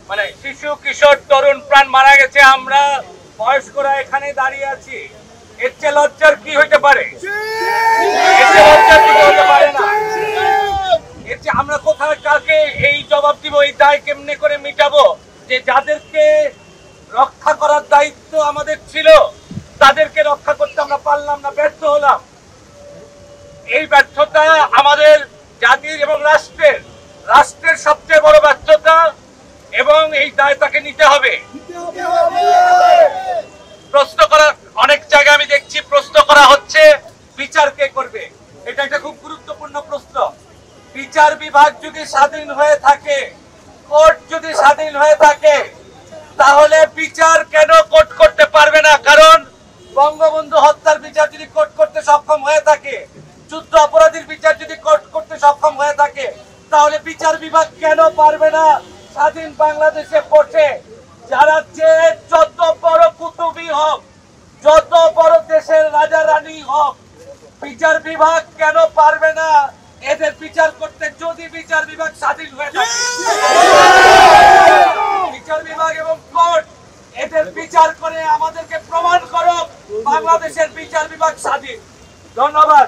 মানে শিশু কিশোর তরুণ প্রাণ মারা গেছে, আমরা বয়স্করা এখানে দাঁড়িয়ে আছি। এর চেয়ে লজ্জার কি হইতে পারে? আমরা কোথায় কাকে এই জবাব দিব? এই দায় কেমনে করে মিটাবো? যে যাদেরকে রক্ষা করার দায়িত্ব আমাদের ছিল তাদেরকে রক্ষা করতে আমরা পারলাম না, ব্যর্থ হলাম। এই ব্যর্থতা আমাদের জাতির এবং রাষ্ট্রের সবচেয়ে বড় ব্যর্থতা, এবং এই দায় তাকে নিতে হবে। প্রশ্ন করা অনেক জায়গায় আমি দেখছি প্রশ্ন করা হচ্ছে বিচার কে করবে। এটা একটা খুব গুরুত্বপূর্ণ প্রশ্ন। বিচার বিভাগ যদি স্বাধীন হয়ে থাকে, কোর্ট যদি স্বাধীন হয়ে থাকে, তাহলে বিচার কেন কোর্ট করতে পারবে না? কারণ বঙ্গবন্ধু হত্যার বিচার যদি কোর্ট করতে সক্ষম হয়ে থাকে, যুদ্ধ অপরাধীর বিচার যদি কোর্ট করতে সক্ষম হয়ে থাকে, তাহলে বিচার বিভাগ কেন পারবে না স্বাধীন বাংলাদেশে বসে যারা যে যত বড় কুতুবই হোক, যত বড় দেশের রাজা রানী হোক, বিচার বিভাগ কেন পারবে না এদের বিচার করতে? যদি বিচার বিভাগ স্বাধীন হয়ে থাকে, বিচার বিভাগ এবং কোর্ট এদের বিচার করে আমাদেরকে প্রমাণ করো বাংলাদেশের বিচার বিভাগ স্বাধীন। ধন্যবাদ।